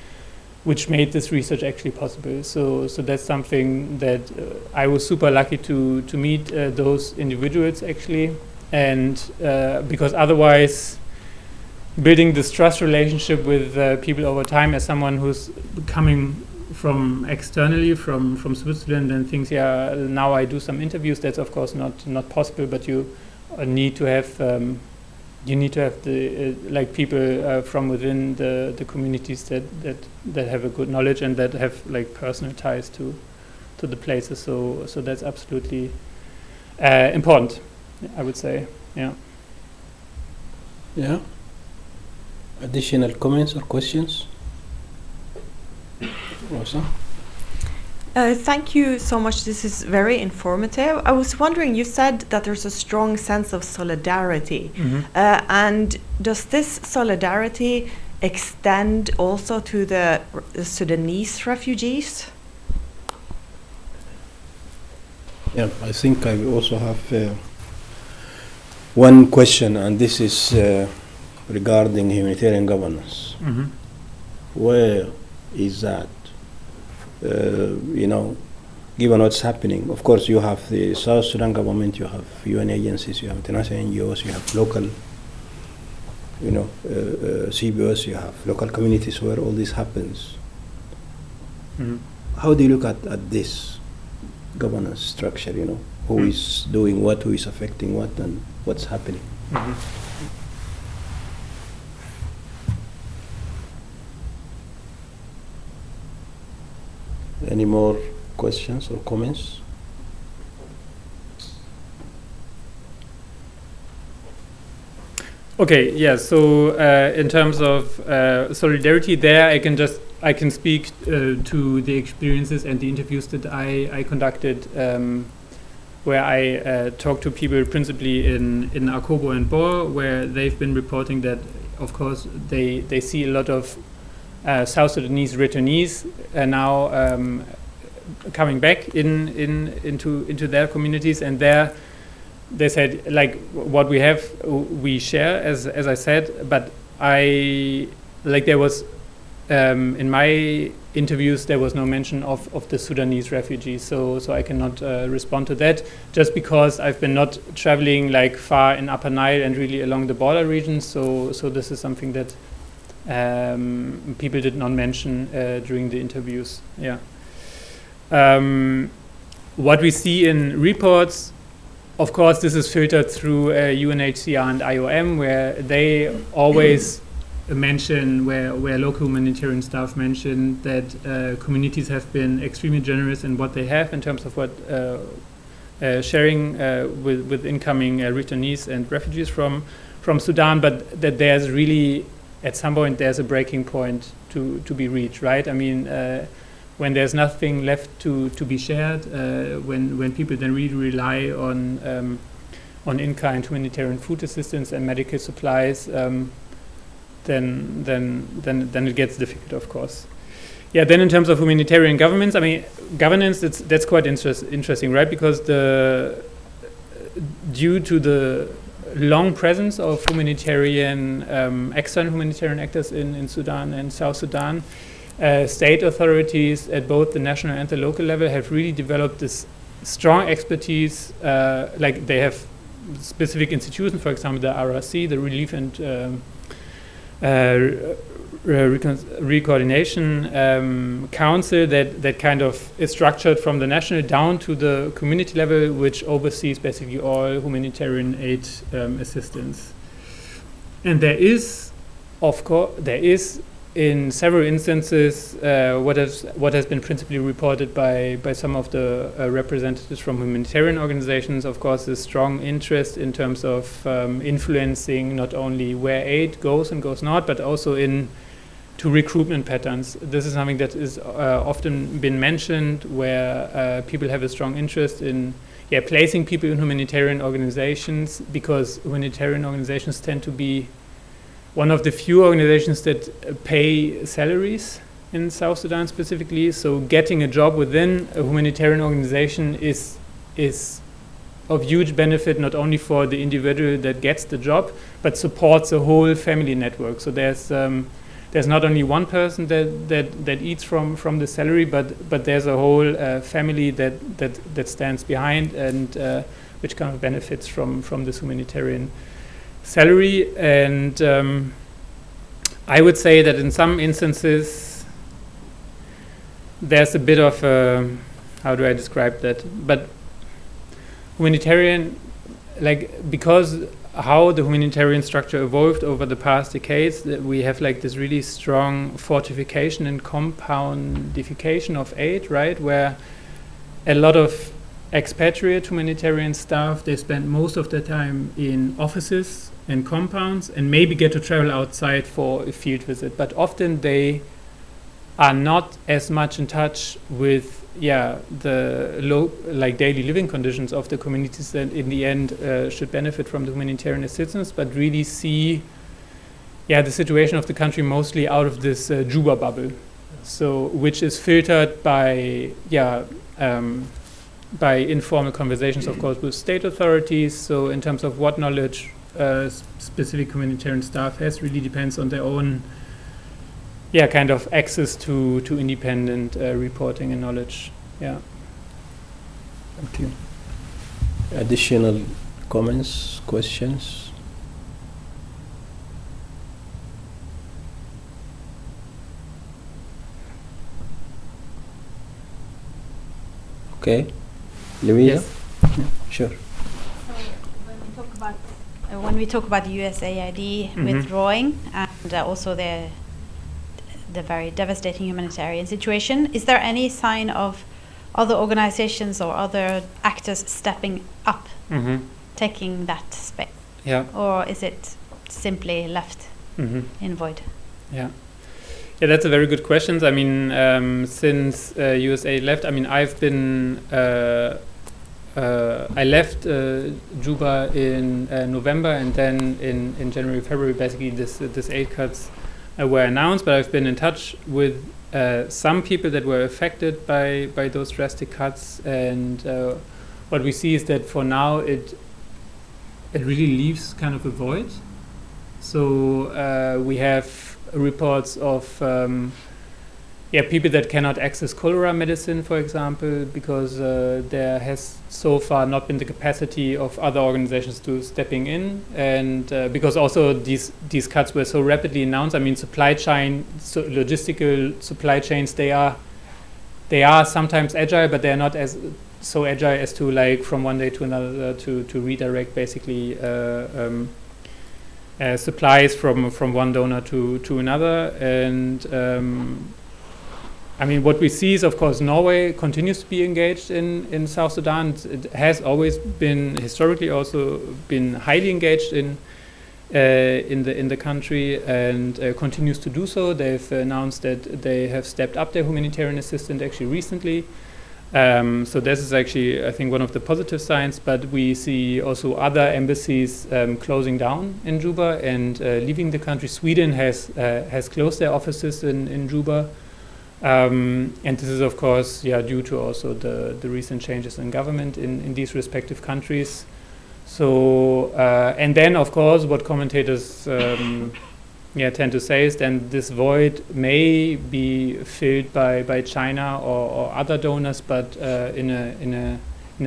made this research actually possible. So that's something that I was super lucky to meet those individuals actually, and because otherwise building this trust relationship with people over time, as someone who's coming from externally from Switzerland and thinks, now I do some interviews, that's of course not possible, but you need to have the like people from within the communities that have a good knowledge and that have like personal ties to the places. So that's absolutely important, I would say. Yeah. Additional comments or questions? Rosa? Thank you so much. This is very informative. I was wondering, you said that there's a strong sense of solidarity. Mm-hmm. And does this solidarity extend also to the Sudanese refugees? Yeah, I think I also have one question, and this is regarding humanitarian governance. Mm-hmm. Where is that? Given what's happening, of course, you have the South Sudan government, you have UN agencies, you have international NGOs, you have local CBOs, you have local communities where all this happens. Mhm. How do you look at this governance structure, who is doing what, who is affecting what, and what's happening? Mhm. Any more questions or comments? Okay, yeah. So in terms of solidarity, there I can speak to the experiences and the interviews that I conducted, where I talked to people principally in Akobo and Bor, where they've been reporting that, of course, they see a lot of South Sudanese returnees now coming back into their communities, and there. They said, like, what we have, we share, as I said, but there was, in my interviews, there was no mention of the Sudanese refugees, so I cannot respond to that, just because I've been not traveling like far in Upper Nile and really along the border regions, so this is something that people did not mention during the interviews, yeah. What we see in reports, of course, this is filtered through UNHCR and IOM, where they always mention, where local humanitarian staff mention that communities have been extremely generous in what they have in terms of what sharing with incoming returnees and refugees from Sudan, but that there's really, at some point, there's a breaking point to be reached, right? I mean, when there's nothing left to be shared, when people then really rely on in-kind humanitarian food assistance and medical supplies, then it gets difficult, of course. Yeah. Then in terms of humanitarian governance, I mean, governance, that's quite interesting, right? Because due to the long presence of humanitarian external humanitarian actors in Sudan and South Sudan. State authorities at both the national and the local level have really developed this strong expertise, like they have specific institutions, for example, the RRC, the Relief and Recoordination Council, that kind of is structured from the national down to the community level, which oversees basically all humanitarian aid assistance. And there is, of course, in several instances, what has been principally reported by some of the representatives from humanitarian organizations, of course, a strong interest in terms of influencing not only where aid goes and goes not, but also to recruitment patterns. This is something that is often been mentioned, where people have a strong interest in placing people in humanitarian organizations, because humanitarian organizations tend to be one of the few organizations that pay salaries in South Sudan specifically. So getting a job within a humanitarian organization is of huge benefit, not only for the individual that gets the job, but supports a whole family network. So there's not only one person that eats from the salary, but there's a whole family that stands behind and which kind of benefits from this humanitarian salary. And I would say that in some instances there's a bit of how do I describe that, but humanitarian, because how the humanitarian structure evolved over the past decades, that we have this really strong fortification and compoundification of aid, right, where a lot of expatriate humanitarian staff, they spend most of their time in offices and compounds and maybe get to travel outside for a field visit, but often they are not as much in touch with the daily living conditions of the communities that in the end should benefit from the humanitarian assistance, but really see the situation of the country mostly out of this Juba bubble, so which is filtered by informal conversations, of course, with state authorities. So in terms of what knowledge specific humanitarian staff has, really depends on their own kind of access to independent reporting and knowledge. Thank you. Additional comments, questions? Okay, Louisa? Yes. Sure. When we talk about USAID withdrawing and also the very devastating humanitarian situation, is there any sign of other organizations or other actors stepping up, taking that space? Yeah. Or is it simply left in void? Yeah. Yeah, that's a very good question. I mean, since USA left, I mean, I've been I left Juba in November, and then in January, February, basically this aid cuts were announced. But I've been in touch with some people that were affected by those drastic cuts, and what we see is that for now it really leaves kind of a void. So we have reports of people that cannot access cholera medicine, for example, because there has so far not been the capacity of other organizations to stepping in, and because also these cuts were so rapidly announced. I mean, logistical supply chains, they are sometimes agile, but they are not as so agile as to, like, from one day to another to redirect basically supplies from one donor to another. And I mean, what we see is, of course, Norway continues to be engaged in South Sudan. It has always been, historically, also been highly engaged in the country, and continues to do so. They've announced that they have stepped up their humanitarian assistance actually recently. So this is actually, I think, one of the positive signs. But we see also other embassies closing down in Juba and leaving the country. Sweden has closed their offices in Juba. And this is, of course, due to also the recent changes in government in these respective countries. So, and then, of course, what commentators tend to say is then this void may be filled by China or other donors, but in a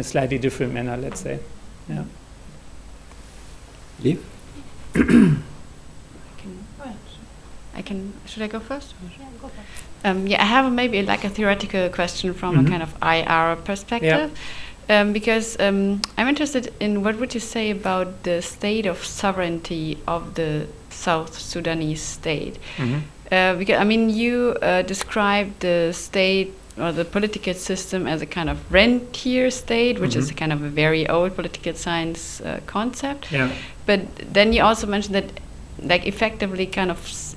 slightly different manner, let's say. Yeah. Liv? Should I go first? Yeah, go for it. I have maybe like a theoretical question from a kind of IR perspective, because I'm interested in what would you say about the state of sovereignty of the South Sudanese state? Because I mean, you described the state or the political system as a kind of rentier state, which is a kind of a very old political science concept. Yeah. But then you also mentioned that, like, effectively, kind of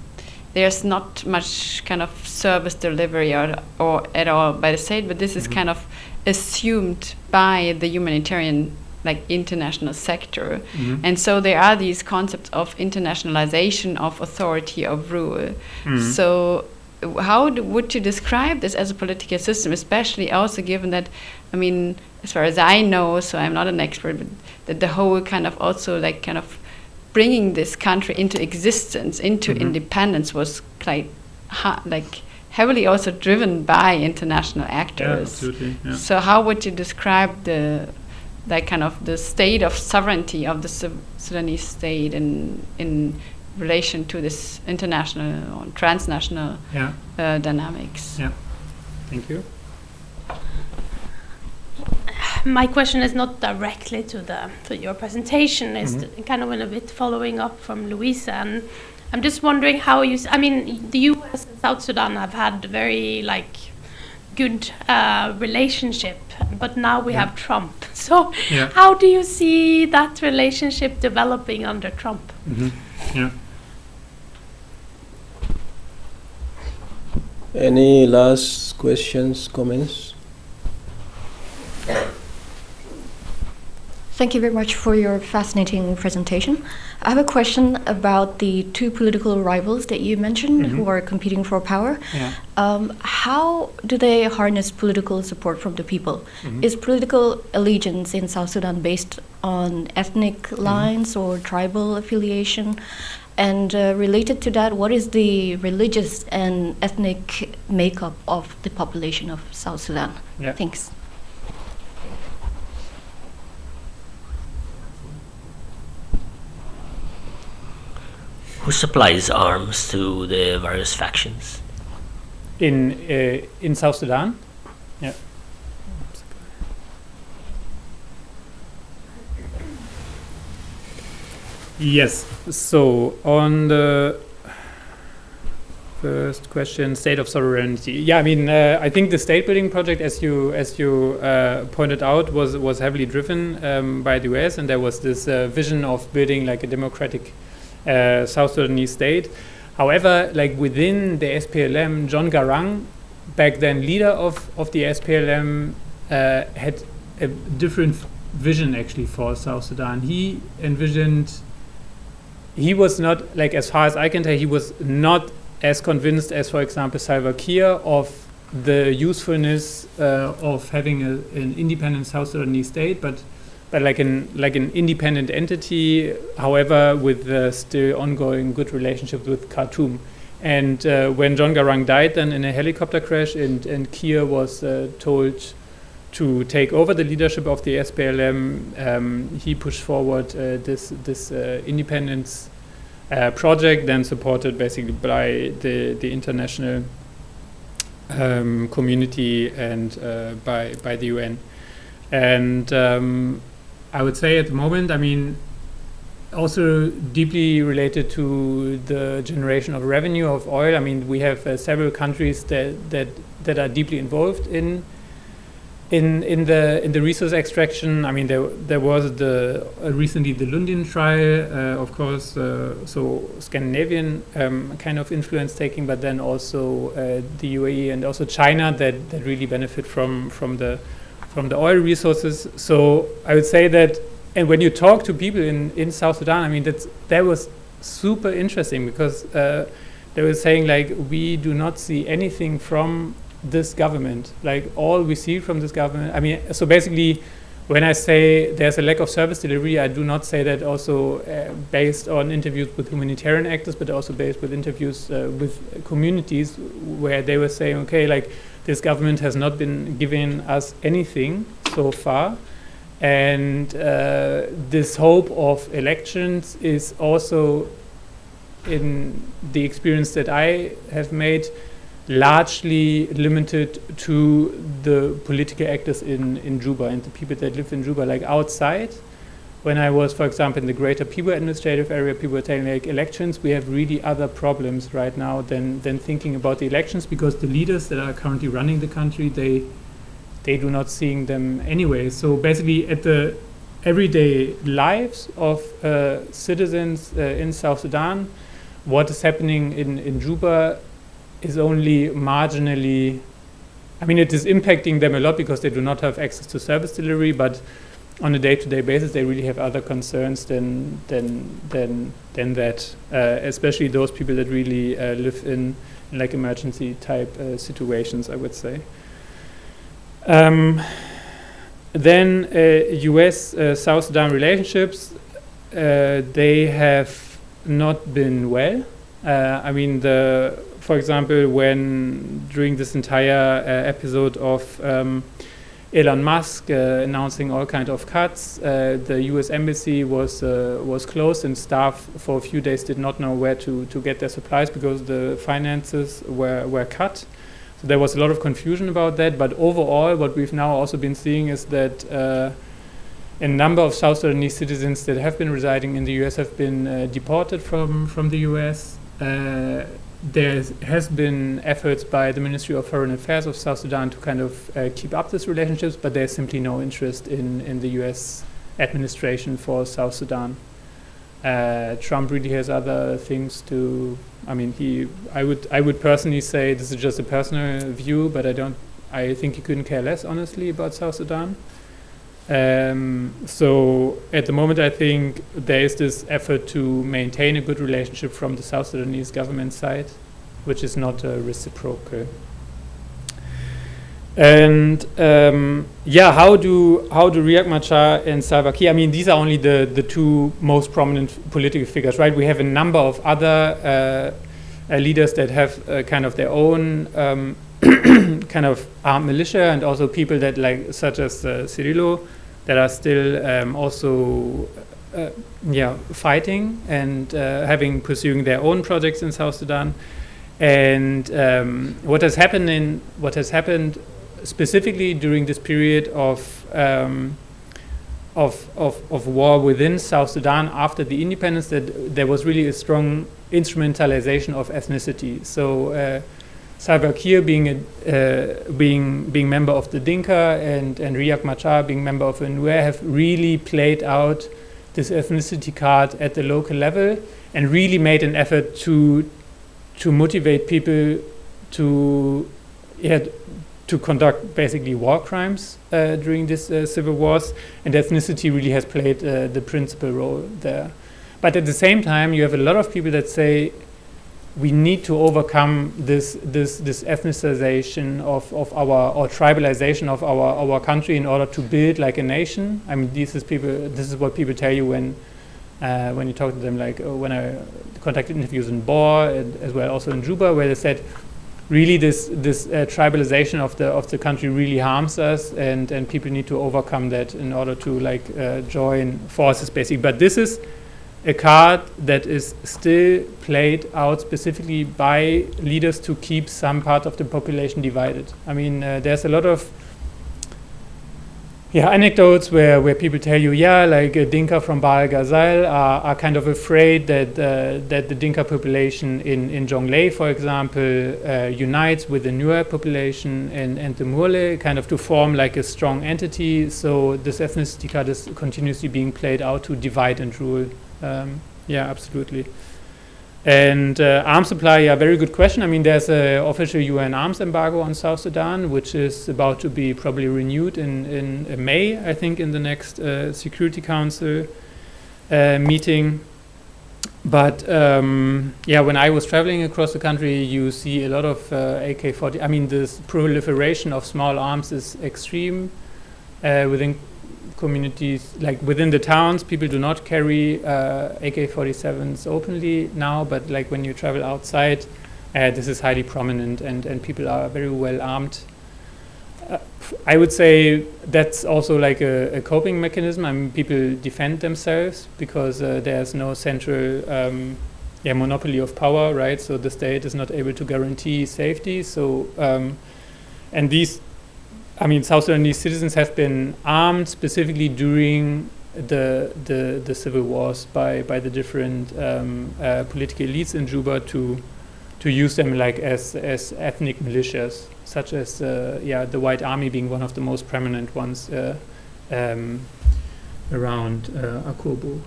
there's not much kind of service delivery or at all by the state, but this is kind of assumed by the humanitarian, like, international sector. And so there are these concepts of internationalization of authority of rule. So how would you describe this as a political system, especially also given that, I mean, as far as I know, so I'm not an expert, but that the whole kind of also, like, kind of bringing this country into existence, into independence, was quite heavily also driven by international actors. Yeah, absolutely. Yeah. So how would you describe the kind of the state of sovereignty of the Sudanese state in relation to this international or transnational dynamics? Yeah. Thank you. My question is not directly to your presentation. It's kind of a bit following up from Louisa, and I'm just wondering how I mean, the U.S. and South Sudan have had very, like, good relationship, but now we have Trump. So how do you see that relationship developing under Trump? Yeah. Any last questions, comments? Thank you very much for your fascinating presentation. I have a question about the two political rivals that you mentioned who are competing for power. Yeah. How do they harness political support from the people? Is political allegiance in South Sudan based on ethnic lines or tribal affiliation? And related to that, what is the religious and ethnic makeup of the population of South Sudan? Yeah. Thanks. Who supplies arms to the various factions? In South Sudan? Yeah. Yes. So on the first question, state of sovereignty. Yeah, I mean, I think the state building project, as you pointed out, was heavily driven by the US, and there was this vision of building like a democratic South Sudanese state. However, like within the SPLM, John Garang, back then leader of the SPLM, had a different vision actually for South Sudan. He envisioned, he was not, like as far as I can tell, he was not as convinced as, for example, Salva Kiir of the usefulness of having an independent South Sudanese state, but like an independent entity, however, with still ongoing good relationships with Khartoum. And when John Garang died then in a helicopter crash, and Kiir was told to take over the leadership of the SPLM, he pushed forward this independence project, then supported basically by the international community and by the UN. And I would say at the moment, I mean, also deeply related to the generation of revenue of oil. I mean, we have several countries that are deeply involved in the resource extraction. I mean, there was recently the Lundin trial, of course, so Scandinavian kind of influence taking, but then also the UAE and also China that really benefit from the oil resources. So I would say that, and when you talk to people in South Sudan, I mean, that was super interesting, because they were saying like, we do not see anything from this government, like all we see from this government. I mean, so basically when I say there's a lack of service delivery, I do not say that also based on interviews with humanitarian actors, but also based with interviews with communities where they were saying, okay, like this government has not been giving us anything so far. And this hope of elections is also, in the experience that I have made, largely limited to the political actors in Juba and the people that live in Juba. Like outside, when I was, for example, in the greater People administrative area, people were telling like, elections, we have really other problems right now than thinking about the elections, because the leaders that are currently running the country, they do not seeing them anyway. So basically at the everyday lives of citizens in South Sudan, what is happening in Juba is only marginally, I mean, it is impacting them a lot because they do not have access to service delivery, but on a day-to-day basis, they really have other concerns than that, especially those people that really live in like emergency type situations, I would say. Then US South Sudan relationships, they have not been well. I mean, for example, when during this entire episode of Elon Musk announcing all kinds of cuts, the US embassy was closed, and staff for a few days did not know where to get their supplies because the finances were cut. So there was a lot of confusion about that. But overall, what we've now also been seeing is that a number of South Sudanese citizens that have been residing in the US have been deported from the US. There has been efforts by the Ministry of Foreign Affairs of South Sudan to kind of keep up these relationships, but there's simply no interest in the US administration for South Sudan. Trump really has other things to, I mean, I would personally say, this is just a personal view, but I think he couldn't care less, honestly, about South Sudan. So at the moment, I think there is this effort to maintain a good relationship from the South Sudanese government side, which is not reciprocal. And how do Riek Machar and Salva Kiir? I mean, these are only the two most prominent political figures, right? We have a number of other leaders that have kind of their own kind of armed militia, and also people that like, such as Cirillo, that are still also fighting and pursuing their own projects in South Sudan. And what has happened specifically during this period of of war within South Sudan after the independence, that there was really a strong instrumentalization of ethnicity. So Salva Kiir being member of the Dinka and Riek Machar being member of the Nuer have really played out this ethnicity card at the local level and really made an effort to motivate people to conduct basically war crimes during this civil wars, and ethnicity really has played the principal role there. But at the same time, you have a lot of people that say we need to overcome this ethnicization of our, or tribalization of our country in order to build like a nation. I mean, this is what people tell you when you talk to them, like when I conducted interviews in Bor and as well also in Juba, where they said really this tribalization of the country really harms us, and people need to overcome that in order to like join forces basically. But this is a card that is still played out specifically by leaders to keep some part of the population divided. I mean, there's a lot of anecdotes where people tell you, like Dinka from Baal Ghazal are kind of afraid that the Dinka population in Jonglei, for example, unites with the Nuer population and the Murle, kind of to form like a strong entity. So this ethnicity card is continuously being played out to divide and rule. Absolutely. And arms supply, very good question. I mean, there's an official UN arms embargo on South Sudan, which is about to be probably renewed in May, I think, in the next Security Council meeting. But when I was traveling across the country, you see a lot of AK-40. I mean, this proliferation of small arms is extreme within communities, like within the towns. People do not carry AK-47s openly now, but like when you travel outside, this is highly prominent, and people are very well armed. I would say that's also like a coping mechanism. I mean, people defend themselves because there's no central monopoly of power, right? So the state is not able to guarantee safety. So and these, I mean, South Sudanese citizens have been armed specifically during the civil wars by the different political elites in Juba to use them like as ethnic militias, such as the White Army being one of the most prominent ones around Akobo.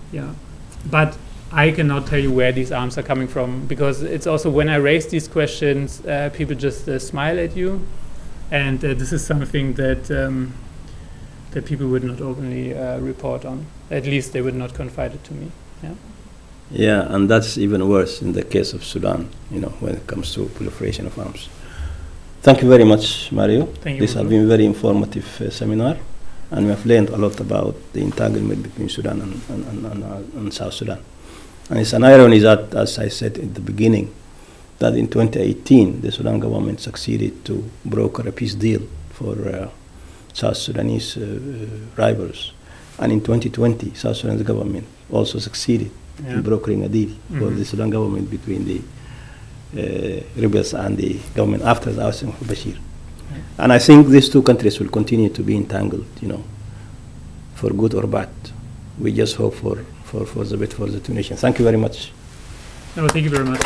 But I cannot tell you where these arms are coming from, because it's also when I raise these questions, people just smile at you. And this is something that people would not openly report on. At least they would not confide it to me. Yeah, and that's even worse in the case of Sudan, when it comes to proliferation of arms. Thank you very much, Mario. Thank you. This has been a very informative seminar, and we have learned a lot about the entanglement between Sudan and South Sudan. And it's an irony that, as I said at the beginning, that in 2018, the Sudan government succeeded to broker a peace deal for South Sudanese rivals. And in 2020, South Sudan's government also succeeded in brokering a deal for the Sudan government between the rebels and the government after the ousting of Bashir. And I think these two countries will continue to be entangled, for good or bad. We just hope for the best for the two nations. Thank you very much. No, thank you very much.